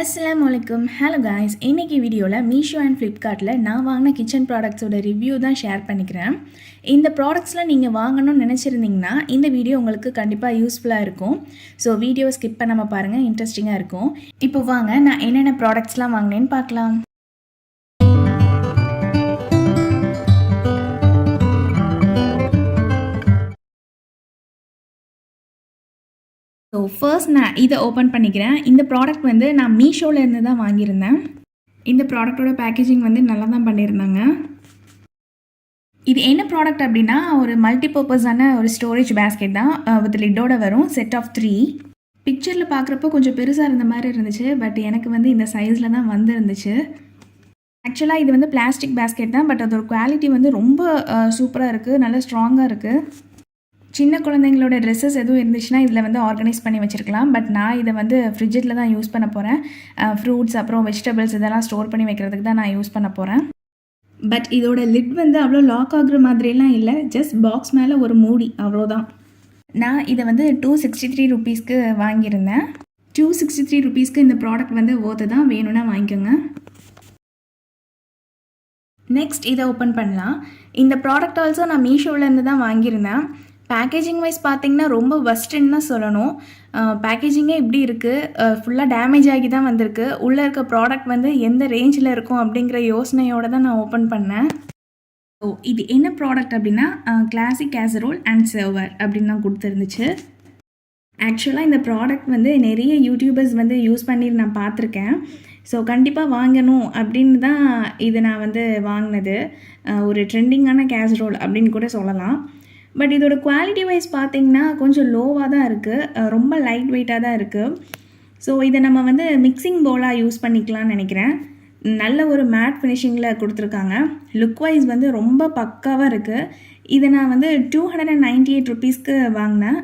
Assalamualaikum. Hello guys. இன்னைக்கு வீடியோவில் Meesho and ஃப்ளிப்கார்ட்டில் நான் வாங்கின கிச்சன் ப்ராடக்ட்ஸோட ரிவ்யூ தான் ஷேர் பண்ணிக்கிறேன். இந்த ப்ராடக்ட்ஸ்லாம் நீங்கள் வாங்கணும்னு நினச்சிருந்தீங்கன்னா இந்த வீடியோ உங்களுக்கு கண்டிப்பாக யூஸ்ஃபுல்லாக இருக்கும். ஸோ வீடியோ ஸ்கிப் பண்ணாமல் பாருங்கள், இன்ட்ரெஸ்டிங்காக இருக்கும். இப்போ வாங்க நான் என்னென்ன ப்ராடக்ட்ஸ்லாம் வாங்கினேன்னு பார்க்கலாம். ஸோ ஃபர்ஸ்ட் நான் இதை ஓப்பன் பண்ணிக்கிறேன். இந்த ப்ராடக்ட் வந்து நான் மீஷோலேருந்து தான் வாங்கியிருந்தேன். இந்த ப்ராடக்டோட பேக்கேஜிங் வந்து நல்லா தான் பண்ணியிருந்தாங்க. இது என்ன ப்ராடக்ட் அப்படின்னா ஒரு மல்டிபர்பஸான ஒரு ஸ்டோரேஜ் பேஸ்கெட் தான். வித் லிட்டோட வரும், செட் ஆஃப் 3. பிக்சரில் பார்க்குறப்போ கொஞ்சம் பெருசாக இருந்த மாதிரி இருந்துச்சு, பட் எனக்கு வந்து இந்த சைஸில் தான் வந்துருந்துச்சு. ஆக்சுவலாக இது வந்து பிளாஸ்டிக் பேஸ்கெட் தான், பட் அதோட குவாலிட்டி வந்து ரொம்ப சூப்பராக இருக்குது, நல்லா ஸ்ட்ராங்காக இருக்குது. சின்ன குழந்தைங்களோட ட்ரெஸ்ஸஸ் எதுவும் இருந்துச்சுன்னா இதில் வந்து ஆர்கனைஸ் பண்ணி வச்சுருக்கலாம். பட் நான் இதை வந்து ஃப்ரிட்ஜில் தான் யூஸ் பண்ண போகிறேன். ஃப்ரூட்ஸ் அப்புறம் வெஜிடபிள்ஸ் இதெல்லாம் ஸ்டோர் பண்ணி வைக்கிறதுக்கு தான் நான் யூஸ் பண்ண போகிறேன். பட் இதோட லிட் வந்து அவ்வளோ லாக் ஆகுற மாதிரிலாம் இல்லை, ஜஸ்ட் பாக்ஸ் மேலே ஒரு மூடி, அவ்வளோதான். நான் இதை வந்து 263 ருபீஸ்க்கு வாங்கியிருந்தேன். 263 ருபீஸ்க்கு இந்த ப்ராடக்ட் வந்து ஓர்த்து தான், வேணும்னா வாங்கிக்கோங்க. நெக்ஸ்ட் இதை ஓப்பன் பண்ணலாம். இந்த ப்ராடக்ட் ஆல்சோ நான் மீஷோவிலேருந்து தான் வாங்கியிருந்தேன். பேக்கேஜிங் வைஸ் பார்த்திங்கன்னா ரொம்ப வஸ்ட்டுன்னு தான் சொல்லணும். பேக்கேஜிங்கே இப்படி இருக்குது, ஃபுல்லாக டேமேஜ் ஆகி தான் வந்திருக்கு. உள்ளே இருக்க ப்ராடக்ட் வந்து எந்த ரேஞ்சில் இருக்கும் அப்படிங்கிற யோசனையோடு தான் நான் ஓப்பன் பண்ணேன். ஸோ இது என்ன ப்ராடக்ட் அப்படின்னா கிளாசிக் கேசரோல் அண்ட் சர்வர் அப்படின்னு தான் கொடுத்துருந்துச்சு. ஆக்சுவலாக இந்த ப்ராடக்ட் வந்து நிறைய யூடியூபர்ஸ் வந்து யூஸ் பண்ணி நான் பார்த்துருக்கேன். ஸோ கண்டிப்பாக வாங்கணும் அப்படின்னு தான் இது நான் வந்து வாங்கினது. ஒரு ட்ரெண்டிங்கான கேசரோல் அப்படின்னு கூட சொல்லலாம். பட் இதோட குவாலிட்டி வைஸ் பார்த்திங்கன்னா கொஞ்சம் லோவாக தான் இருக்குது, ரொம்ப லைட் வெயிட்டாக தான் இருக்குது. ஸோ இதை நம்ம வந்து மிக்சிங் பவுலாக யூஸ் பண்ணிக்கலாம்னு நினைக்கிறேன். நல்ல ஒரு மேட் ஃபினிஷிங்கில் கொடுத்துருக்காங்க. லுக் வைஸ் வந்து ரொம்ப பக்காவாக இருக்குது. இதை நான் வந்து 298 ருபீஸ்க்கு வாங்கினேன்.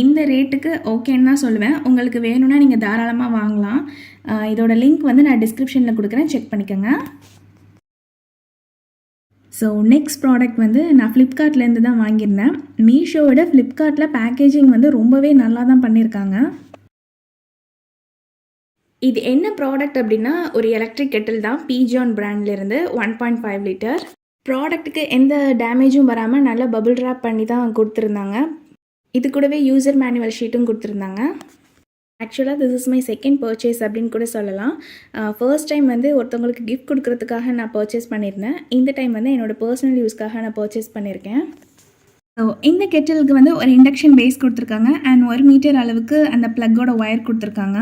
இந்த ரேட்டுக்கு ஓகேன்னு தான் சொல்லுவேன். உங்களுக்கு வேணும்னா நீங்கள் தாராளமாக வாங்கலாம். இதோட லிங்க் வந்து நான் டிஸ்கிரிப்ஷனில் கொடுக்குறேன், செக் பண்ணிக்கோங்க. ஸோ நெக்ஸ்ட் ப்ராடக்ட் வந்து நான் ஃப்ளிப்கார்ட்லேருந்து தான் வாங்கியிருந்தேன். மீஷோவோட ஃப்ளிப்கார்ட்டில் பேக்கேஜிங் வந்து ரொம்பவே நல்லா தான் பண்ணியிருக்காங்க. இது என்ன ப்ராடக்ட் அப்படின்னா ஒரு எலக்ட்ரிக் கெட்டில் தான், பீஜான் பிராண்ட்லேருந்து 1.5 லிட்டர். ப்ராடக்ட்டுக்கு எந்த டேமேஜும் வராமல் நல்லா பபிள் ரேப் பண்ணி தான் கொடுத்துருந்தாங்க. இது கூடவே யூசர் மேனுவல் ஷீட்டும் கொடுத்துருந்தாங்க. ஆக்சுவலாக this is my second purchase அப்படின்னு கூட சொல்லலாம். ஃபர்ஸ்ட் டைம் வந்து ஒருத்தவங்களுக்கு கிஃப்ட் கொடுக்கறதுக்காக நான் பர்ச்சேஸ் பண்ணியிருந்தேன். இந்த டைம் வந்து என்னோடய பர்சனல் யூஸ்க்காக நான் பர்ச்சேஸ் பண்ணியிருக்கேன். ஸோ இந்த கெட்டிலுக்கு வந்து ஒரு இண்டக்ஷன் பேஸ் கொடுத்துருக்காங்க அண்ட் 1 மீட்டர் அளவுக்கு அந்த ப்ளக்கோட ஒயர் கொடுத்துருக்காங்க.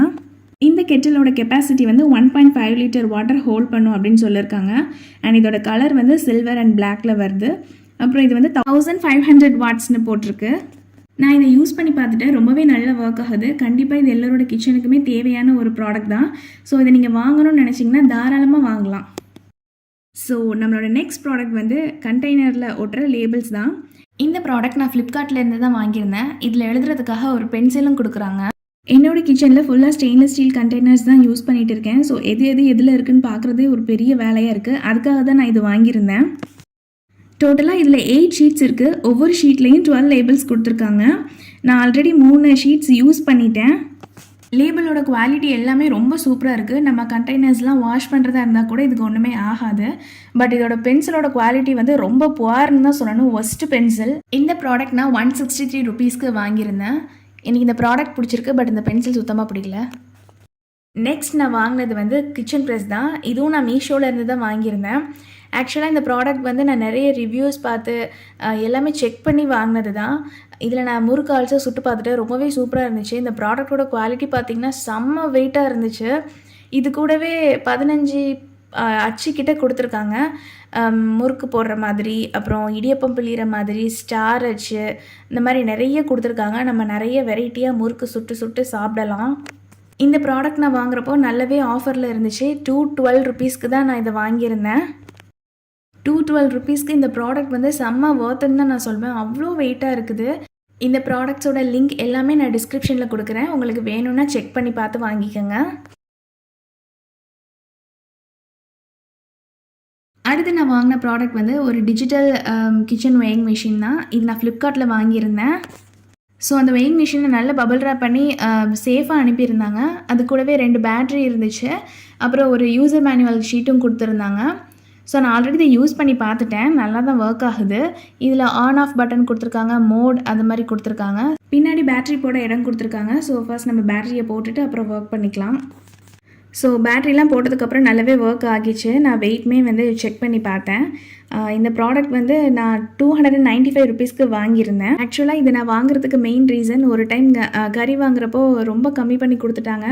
இந்த கெட்டிலோட கெப்பாசிட்டி வந்து 1.5 லிட்டர் வாட்டர் ஹோல்ட் பண்ணும் அப்படின்னு சொல்லியிருக்காங்க. அண்ட் இதோட கலர் வந்து சில்வர் அண்ட் பிளாக்ல வருது. அப்புறம் இது வந்து 1500 வாட்ஸ்னு போட்டிருக்கு. நான் இதை யூஸ் பண்ணி பார்த்துட்டேன், ரொம்பவே நல்ல ஒர்க் ஆகுது. கண்டிப்பாக இது எல்லோரோட கிச்சனுக்குமே தேவையான ஒரு ப்ராடக்ட் தான். ஸோ இதை நீங்கள் வாங்கணும்னு நினச்சிங்கன்னா தாராளமாக வாங்கலாம். ஸோ நம்மளோட நெக்ஸ்ட் ப்ராடக்ட் வந்து கண்டெய்னரில் ஒட்டுற லேபிள்ஸ் தான். இந்த ப்ராடக்ட் நான் ஃப்ளிப்கார்ட்லேருந்து தான் வாங்கியிருந்தேன். இதில் எழுதுறதுக்காக ஒரு பென்சிலும் கொடுக்குறாங்க. என்னோடய கிச்சனில் ஃபுல்லாக ஸ்டெயின்லெஸ் ஸ்டீல் கண்டெய்னர்ஸ் தான் யூஸ் பண்ணிகிட்டு இருக்கேன். ஸோ எதில் இருக்குதுன்னு பார்க்குறதே ஒரு பெரிய வேலையாக இருக்குது. அதுக்காக தான் நான் இது வாங்கியிருந்தேன். டோட்டலாக இதில் 8 ஷீட்ஸ் இருக்குது. ஒவ்வொரு ஷீட்லேயும் 12 லேபிள்ஸ் கொடுத்துருக்காங்க. நான் ஆல்ரெடி 3 ஷீட்ஸ் யூஸ் பண்ணிட்டேன். லேபிளோட குவாலிட்டி எல்லாமே ரொம்ப சூப்பராக இருக்குது. நம்ம கண்டெய்னர்ஸ்லாம் வாஷ் பண்ணுறதா இருந்தால் கூட இதுக்கு ஒன்றுமே ஆகாது. பட் இதோட பென்சிலோட குவாலிட்டி வந்து ரொம்ப புவர்னு தான் சொல்லணும், ஒஸ்ட் பென்சில். இந்த ப்ராடக்ட் நான் 163 ருபீஸ்க்கு வாங்கியிருந்தேன். எனக்கு இந்த ப்ராடக்ட் பிடிச்சிருக்கு, பட் இந்த பென்சில் சுத்தமாக பிடிக்கல. நெக்ஸ்ட் நான் வாங்கினது வந்து கிச்சன் ப்ரெஸ் தான். இதுவும் நான் மீஷோலேருந்து தான் வாங்கியிருந்தேன். ஆக்சுவலாக இந்த ப்ராடக்ட் வந்து நான் நிறைய ரிவ்யூஸ் பார்த்து எல்லாமே செக் பண்ணி வாங்கினது தான். இதில் நான் முறுக்கு ஆல்சோ சுட்டு பார்த்துட்டு ரொம்பவே சூப்பராக இருந்துச்சு. இந்த ப்ராடக்டோட குவாலிட்டி பார்த்திங்கன்னா செம்ம வெயிட்டாக இருந்துச்சு. இது கூடவே 15 அச்சுக்கிட்ட கொடுத்துருக்காங்க. முறுக்கு போடுற மாதிரி, அப்புறம் இடியப்பம் பிழிகிற மாதிரி, ஸ்டார் அச்சு, இந்த மாதிரி நிறைய கொடுத்துருக்காங்க. நம்ம நிறைய வெரைட்டியாக முறுக்கு சுட்டு சாப்பிடலாம். இந்த ப்ராடக்ட் நான் வாங்குறப்போ நல்லாவே ஆஃபரில் இருந்துச்சு. 212 ருபீஸ்க்கு தான் நான் இதை வாங்கியிருந்தேன். 212 ருபீஸ்க்கு இந்த ப்ராடக்ட் வந்து செம்ம ஒர்த்துன்னு தான் நான் சொல்வேன். அவ்வளோ வெயிட்டாக இருக்குது. இந்த ப்ராடக்ட்ஸோட லிங்க் எல்லாமே நான் டிஸ்கிரிப்ஷனில் கொடுக்குறேன். உங்களுக்கு வேணும்னா செக் பண்ணி பார்த்து வாங்கிக்கோங்க. அடுத்து நான் வாங்கின ப்ராடக்ட் வந்து ஒரு டிஜிட்டல் கிச்சன் வேயிங் மிஷின் தான். இது நான் ஃப்ளிப்கார்ட்டில் வாங்கியிருந்தேன். ஸோ அந்த வெயிங் மிஷினை நல்ல பபிள் ரேப் பண்ணி சேஃபாக அனுப்பியிருந்தாங்க. அது கூடவே 2 பேட்ரி இருந்துச்சு. அப்புறம் ஒரு யூசர் மேனுவல் ஷீட்டும் கொடுத்துருந்தாங்க. ஸோ நான் ஆல்ரெடி இதை யூஸ் பண்ணி பார்த்துட்டேன். நல்லா தான் ஒர்க் ஆகுது. இதில் ஆன் ஆஃப் பட்டன் கொடுத்துருக்காங்க, மோட் அது மாதிரி கொடுத்துருக்காங்க. பின்னாடி பேட்ரி போட இடம் கொடுத்துருக்காங்க. ஸோ ஃபர்ஸ்ட் நம்ம பேட்டரியை போட்டுட்டு அப்புறம் ஒர்க் பண்ணிக்கலாம். ஸோ பேட்ரிலாம் போட்டதுக்கப்புறம் நல்லாவே ஒர்க் ஆகிச்சு. நான் வெயிட்மே வந்து செக் பண்ணி பார்த்தேன். இந்த ப்ராடக்ட் வந்து நான் 295 ருபீஸ்க்கு வாங்கியிருந்தேன். ஆக்சுவலாக இதை நான் வாங்குறதுக்கு மெயின் ரீசன், ஒரு டைம் கறி வாங்குறப்போ ரொம்ப கம்மி பண்ணி கொடுத்துட்டாங்க.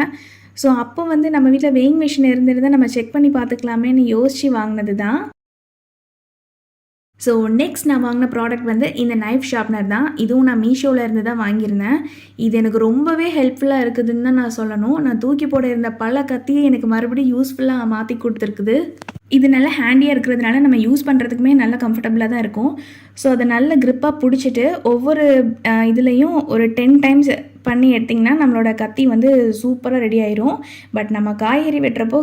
ஸோ அப்போ வந்து நம்ம வீட்டில் வெயிங் மிஷின் இருந்திருந்தால் நம்ம செக் பண்ணி பார்த்துக்கலாமேன்னு யோசித்து வாங்கினது தான். ஸோ நெக்ஸ்ட் நான் வாங்கின ப்ராடக்ட் வந்து இந்த நைஃப் ஷார்ப்னர் தான். இதுவும் நான் மீஷோவில் இருந்து தான் வாங்கியிருந்தேன். இது எனக்கு ரொம்பவே ஹெல்ப்ஃபுல்லாக இருக்குதுன்னு தான் நான் சொல்லணும். நான் தூக்கி போட இருந்த பல கத்தியை எனக்கு மறுபடியும் யூஸ்ஃபுல்லாக மாற்றி கொடுத்துருக்குது. இது நல்லா ஹேண்டியாக இருக்கிறதுனால நம்ம யூஸ் பண்ணுறதுக்குமே நல்லா கம்ஃபர்டபுளாக தான் இருக்கும். ஸோ அதை நல்ல க்ரிப்பாக பிடிச்சிட்டு ஒவ்வொரு இதுலேயும் ஒரு 10 டைம்ஸ் பண்ணி எடுத்திங்கன்னா நம்மளோட கத்தி வந்து சூப்பராக ரெடி ஆயிரும். பட் நம்ம காய்கறி வெட்டுறப்போ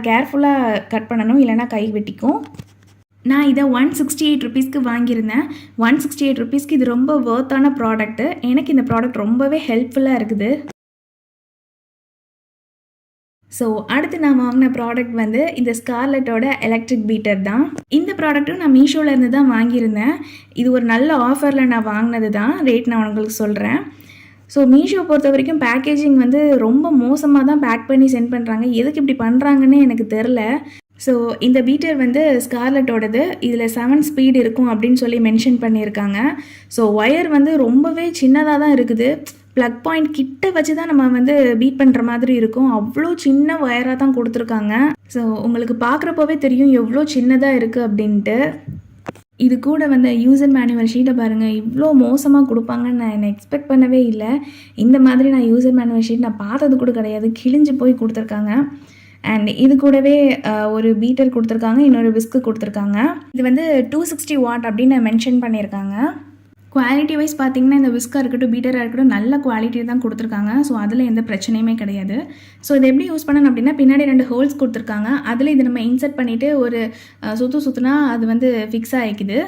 கேர்ஃபுல்லாக கட் பண்ணணும், இல்லைனா கை வெட்டிக்கும். நான் இதை 168 ருபீஸ்க்கு வாங்கியிருந்தேன். 168 ருபீஸ்க்கு இது ரொம்ப வர்த்தான ப்ராடக்ட்டு. எனக்கு இந்த ப்ராடக்ட் ரொம்பவே ஹெல்ப்ஃபுல்லாக இருக்குது. ஸோ அடுத்து நான் வாங்கின ப்ராடக்ட் வந்து இந்த ஸ்கார்லெட்டோட எலக்ட்ரிக் பீட்டர் தான். இந்த ப்ராடக்ட்டும் நான் மீஷோவில் இருந்து தான் வாங்கியிருந்தேன். இது ஒரு நல்ல ஆஃபரில் நான் வாங்கினது தான். ரேட் நான் உங்களுக்கு சொல்கிறேன். ஸோ மீஷோ பொறுத்த வரைக்கும் பேக்கேஜிங் வந்து ரொம்ப மோசமாக தான் பேக் பண்ணி சென்ட் பண்ணுறாங்க. எதுக்கு இப்படி பண்ணுறாங்கன்னு எனக்கு தெரில. ஸோ இந்த பீட்டர் வந்து ஸ்கார்லெட்டோடது. இதில் 7 ஸ்பீட் இருக்கும் அப்படின்னு சொல்லி மென்ஷன் பண்ணியிருக்காங்க. ஸோ ஒயர் வந்து ரொம்பவே சின்னதாக தான் இருக்குது. ப்ளக் பாயிண்ட் கிட்ட வச்சு தான் நம்ம வந்து பீட் பண்ணுற மாதிரி இருக்கும். அவ்வளோ சின்ன ஒயராக தான் கொடுத்துருக்காங்க. ஸோ உங்களுக்கு பார்க்குறப்போவே தெரியும் எவ்வளோ சின்னதாக இருக்குது அப்படின்ட்டு. இது கூட வந்து யூசர் மேனுவல் ஷீட்டை பாருங்கள், இவ்வளோ மோசமாக கொடுப்பாங்கன்னு நான் எக்ஸ்பெக்ட் பண்ணவே இல்லை. இந்த மாதிரி நான் யூசர் மேனுவல் ஷீட் நான் பார்த்தது கூட கிடையாது. கிழிஞ்சு போய் கொடுத்துருக்காங்க. அண்ட் இது கூடவே ஒரு பீட்டர் கொடுத்துருக்காங்க, இன்னொரு விஸ்க்கு கொடுத்துருக்காங்க. இது வந்து 260 வாட் அப்படின்னு மென்ஷன் பண்ணியிருக்காங்க. குவாலிட்டி வைஸ் பார்த்திங்கன்னா இந்த விஸ்காக இருக்கட்டும், பீட்டராக இருக்கட்டும், நல்ல குவாலிட்டி தான் கொடுத்துருக்காங்க. ஸோ அதில் எந்த பிரச்சனையுமே கிடையாது. ஸோ இதை எப்படி யூஸ் பண்ணணும் அப்படின்னா, பின்னாடி 2 ஹோல்ஸ் கொடுத்துருக்காங்க. அதில் இது நம்ம இன்சர்ட் பண்ணிவிட்டு ஒரு சுற்றுனா அது வந்து ஃபிக்ஸ் ஆகிக்குது.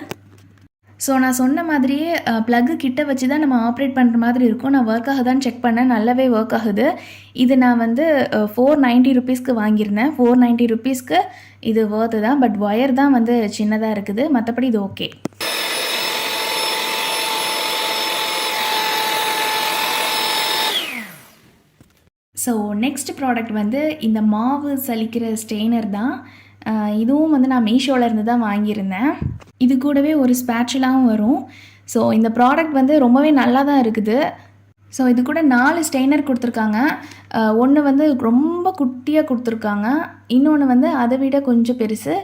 ஸோ நான் சொன்ன மாதிரியே ப்ளக்கு கிட்ட வச்சு தான் நம்ம ஆப்ரேட் பண்ணுற மாதிரி இருக்கும். நான் ஒர்க் ஆகுதான்னு செக் பண்ணேன், நல்லாவே ஒர்க் ஆகுது. இது நான் வந்து 490 ருபீஸ்க்கு வாங்கியிருந்தேன். 490 ருபீஸ்க்கு இது ஒர்த்து தான். பட் ஒயர் தான் வந்து சின்னதாக இருக்குது, மற்றபடி இது ஓகே. ஸோ நெக்ஸ்ட் ப்ராடக்ட் வந்து இந்த மாவு சலிக்கிற ஸ்ட்ரெயினர் தான். இதுவும் வந்து நான் மீஷோவில் இருந்து தான் வாங்கியிருந்தேன். இது கூடவே ஒரு ஸ்பேட்சுலாவும் வரும். ஸோ இந்த ப்ராடக்ட் வந்து ரொம்பவே நல்லா தான் இருக்குது. ஸோ இது கூட 4 ஸ்ட்ரெயினர் கொடுத்துருக்காங்க. ஒன்று வந்து ரொம்ப குட்டியாக கொடுத்துருக்காங்க, இன்னொன்று வந்து அதை விட கொஞ்சம் பெருசு,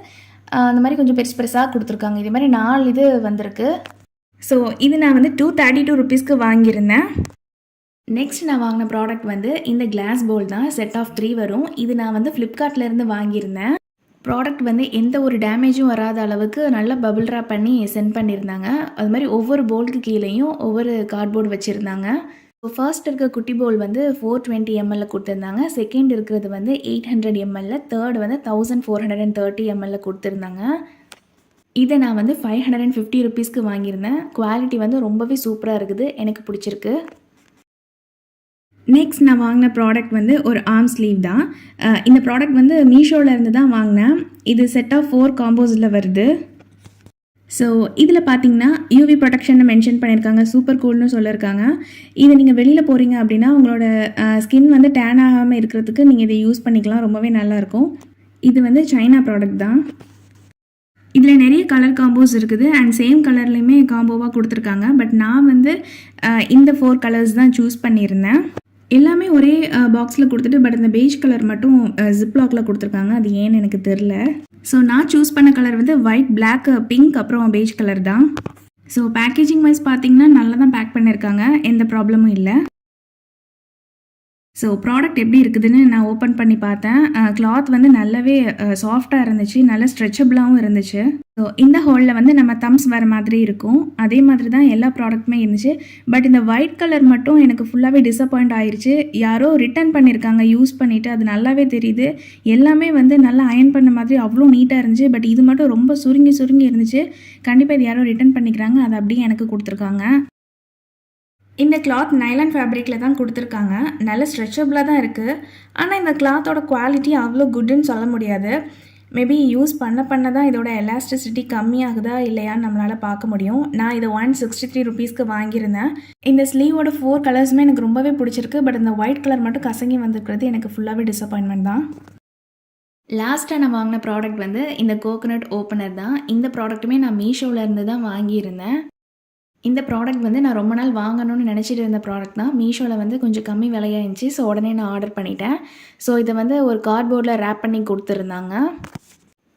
அந்த மாதிரி கொஞ்சம் பெருசு பெருசாக கொடுத்துருக்காங்க. இதே மாதிரி 4 இது வந்திருக்கு. ஸோ இது நான் வந்து 232 ருபீஸ்க்கு வாங்கியிருந்தேன். நெக்ஸ்ட் நான் வாங்கின ப்ராடக்ட் வந்து இந்த கிளாஸ் பவுல் தான். செட் ஆஃப் 3 வரும். இது நான் வந்து ஃப்ளிப்கார்ட்லேருந்து வாங்கியிருந்தேன். ப்ராடக்ட் வந்து எந்த ஒரு டேமேஜும் வராத அளவுக்கு நல்லா பபிள் ரேப் பண்ணி சென்ட் பண்ணியிருந்தாங்க. அது மாதிரி ஒவ்வொரு பவுலுக்கு கீழேயும் ஒவ்வொரு கார்ட்போர்டு வச்சுருந்தாங்க. ஸோ ஃபர்ஸ்ட் இருக்க குட்டி பவுல் வந்து 420 ml கொடுத்துருந்தாங்க. செகண்ட் இருக்கிறது வந்து 800 ml, தேர்ட் வந்து 1430 ml கொடுத்துருந்தாங்க. இதை நான் வந்து 550 ருபீஸ்க்கு வாங்கியிருந்தேன். குவாலிட்டி வந்து ரொம்பவே சூப்பராக இருக்குது, எனக்கு பிடிச்சிருக்கு. நெக்ஸ்ட் நான் வாங்கின ப்ராடக்ட் வந்து ஒரு ஆர்ம் ஸ்லீவ் தான். இந்த ப்ராடக்ட் வந்து மீஷோவில் இருந்து தான் வாங்கினேன். இது செட் ஆஃப் 4 காம்போஸில் வருது. ஸோ இதில் பார்த்தீங்கன்னா யூவி ப்ரொடெக்ஷன் மென்ஷன் பண்ணியிருக்காங்க, சூப்பர் கூல்னு சொல்லியிருக்காங்க. இதை நீங்கள் வெளியில் போகிறீங்க அப்படின்னா உங்களோட ஸ்கின் வந்து டேன் ஆகாமல் இருக்கிறதுக்கு நீங்கள் இதை யூஸ் பண்ணிக்கலாம். ரொம்பவே நல்லாயிருக்கும். இது வந்து சைனா ப்ராடக்ட் தான். இதில் நிறைய கலர் காம்போஸ் இருக்குது அண்ட் சேம் கலர்லேயுமே காம்போவாக கொடுத்துருக்காங்க. பட் நான் வந்து இந்த 4 கலர்ஸ் தான் சூஸ் பண்ணியிருந்தேன். எல்லாமே ஒரே பாக்ஸில் கொடுத்துட்டு பட் இந்த பெய்ஜ் கலர் மட்டும் ஜிப்லாக்ல கொடுத்துருக்காங்க. அது ஏன்னு எனக்கு தெரில. ஸோ நான் சூஸ் பண்ண கலர் வந்து ஒயிட், பிளாக், பிங்க் அப்புறம் பெய்ஜ் கலர் தான். ஸோ பேக்கேஜிங் வைஸ் பார்த்தீங்கன்னா நல்லா தான் பேக் பண்ணியிருக்காங்க, எந்த ப்ராப்ளமும் இல்லை. ஸோ ப்ராடக்ட் எப்படி இருக்குதுன்னு நான் ஓப்பன் பண்ணி பார்த்தேன். கிளாத் வந்து நல்லாவே சாஃப்டாக இருந்துச்சு, நல்ல ஸ்ட்ரெச்சபிளாகவும் இருந்துச்சு. ஸோ இந்த ஹோலில் வந்து நம்ம தம்ஸ் வர மாதிரி இருக்கும். அதே மாதிரி தான் எல்லா ப்ராடக்ட்டுமே இருந்துச்சு. பட் இந்த ஒயிட் கலர் மட்டும் எனக்கு ஃபுல்லாகவே டிசப்பாயிண்ட் ஆயிடுச்சு. யாரோ ரிட்டர்ன் பண்ணியிருக்காங்க யூஸ் பண்ணிவிட்டு, அது நல்லாவே தெரியுது. எல்லாமே வந்து நல்லா அயன் பண்ண மாதிரி அவ்வளோ நீட்டாக இருந்துச்சு. பட் இது மட்டும் ரொம்ப சுருங்கி சுருங்கி இருந்துச்சு. கண்டிப்பாக இது யாரோ ரிட்டர்ன் பண்ணிக்கிறாங்க, அதை அப்படியே எனக்கு கொடுத்துருக்காங்க. இந்த கிளாத் நைலான் ஃபேப்ரிக்கில் தான் கொடுத்துருக்காங்க. நல்ல ஸ்ட்ரெச்சபிளாக தான் இருக்குது. ஆனால் இந்த கிளாத்தோட குவாலிட்டி அவ்வளோ குட்டுன்னு சொல்ல முடியாது. மேபி யூஸ் பண்ண தான் இதோட எலாஸ்டிசிட்டி கம்மியாகுதா இல்லையான்னு நம்மளால் பார்க்க முடியும். நான் இதை 163 ருபீஸ்க்கு வாங்கியிருந்தேன். இந்த ஸ்லீவோட 4 கலர்ஸுமே எனக்கு ரொம்பவே பிடிச்சிருக்கு. பட் இந்த ஒயிட் கலர் மட்டும் கசங்கி வந்திருக்கிறது எனக்கு ஃபுல்லாகவே டிசப்பாயின்மெண்ட் தான். லாஸ்ட்டாக நான் வாங்கின ப்ராடக்ட் வந்து இந்த கோகோனட் ஓப்பனர் தான். இந்த ப்ராடக்ட்டுமே நான் மீஷோவில் இருந்து தான் வாங்கியிருந்தேன். இந்த ப்ராடக்ட் வந்து நான் ரொம்ப நாள் வாங்கணும்னு நினச்சிட்டு இருந்த ப்ராடக்ட் தான். மீஷோவில் வந்து கொஞ்சம் கம்மி விலையாக இருந்துச்சு. ஸோ உடனே நான் ஆர்டர் பண்ணிட்டேன். ஸோ இதை வந்து ஒரு கார்ட்போர்டில் ரேப் பண்ணி கொடுத்துருந்தாங்க.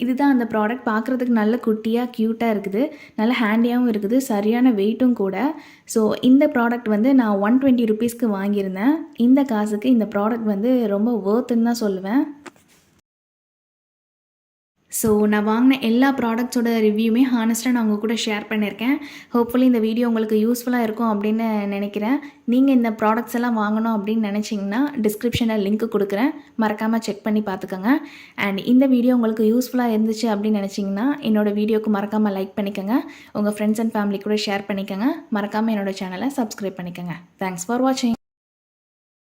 இதுதான் அந்த ப்ராடக்ட். பார்க்குறதுக்கு நல்ல குட்டியாக க்யூட்டாக இருக்குது. நல்ல ஹேண்டியாகவும் இருக்குது. சரியான வெயிட்டும் கூட. ஸோ இந்த ப்ராடக்ட் வந்து நான் 120 ருபீஸ்க்கு வாங்கியிருந்தேன். இந்த காசுக்கு இந்த ப்ராடக்ட் வந்து ரொம்ப வொர்த்துன்னு தான் சொல்லுவேன். ஸோ நான் வாங்கின எல்லா ப்ராடக்ட்ஸோட ரிவ்யூமே ஹானஸ்ட்டாக நான் உங்கள் கூட ஷேர் பண்ணியிருக்கேன். ஹோப்ஃபுல்லி இந்த வீடியோ உங்களுக்கு யூஸ்ஃபுல்லாக இருக்கும் அப்படின்னு நினைக்கிறேன். நீங்கள் இந்த ப்ராடக்ட்ஸ் எல்லாம் வாங்கணும் அப்படின்னு நினச்சிங்கன்னா டிஸ்கிரிப்ஷனில் லிங்க் கொடுக்குறேன். மறக்காமல் செக் பண்ணி பார்த்துக்கோங்க. அண்ட் இந்த வீடியோ உங்களுக்கு யூஸ்ஃபுல்லாக இருந்துச்சு அப்படின்னு நினச்சிங்கன்னா என்னோடய வீடியோக்கு மறக்காமல் லைக் பண்ணிக்கோங்க. உங்கள் ஃப்ரெண்ட்ஸ் அண்ட் ஃபேமிலி கூட ஷேர் பண்ணிக்கோங்க. மறக்காமல் என்னோடய சேனலை சப்ஸ்கிரைப் பண்ணிக்கோங்க. தேங்க்ஸ் ஃபார் வாட்சிங்.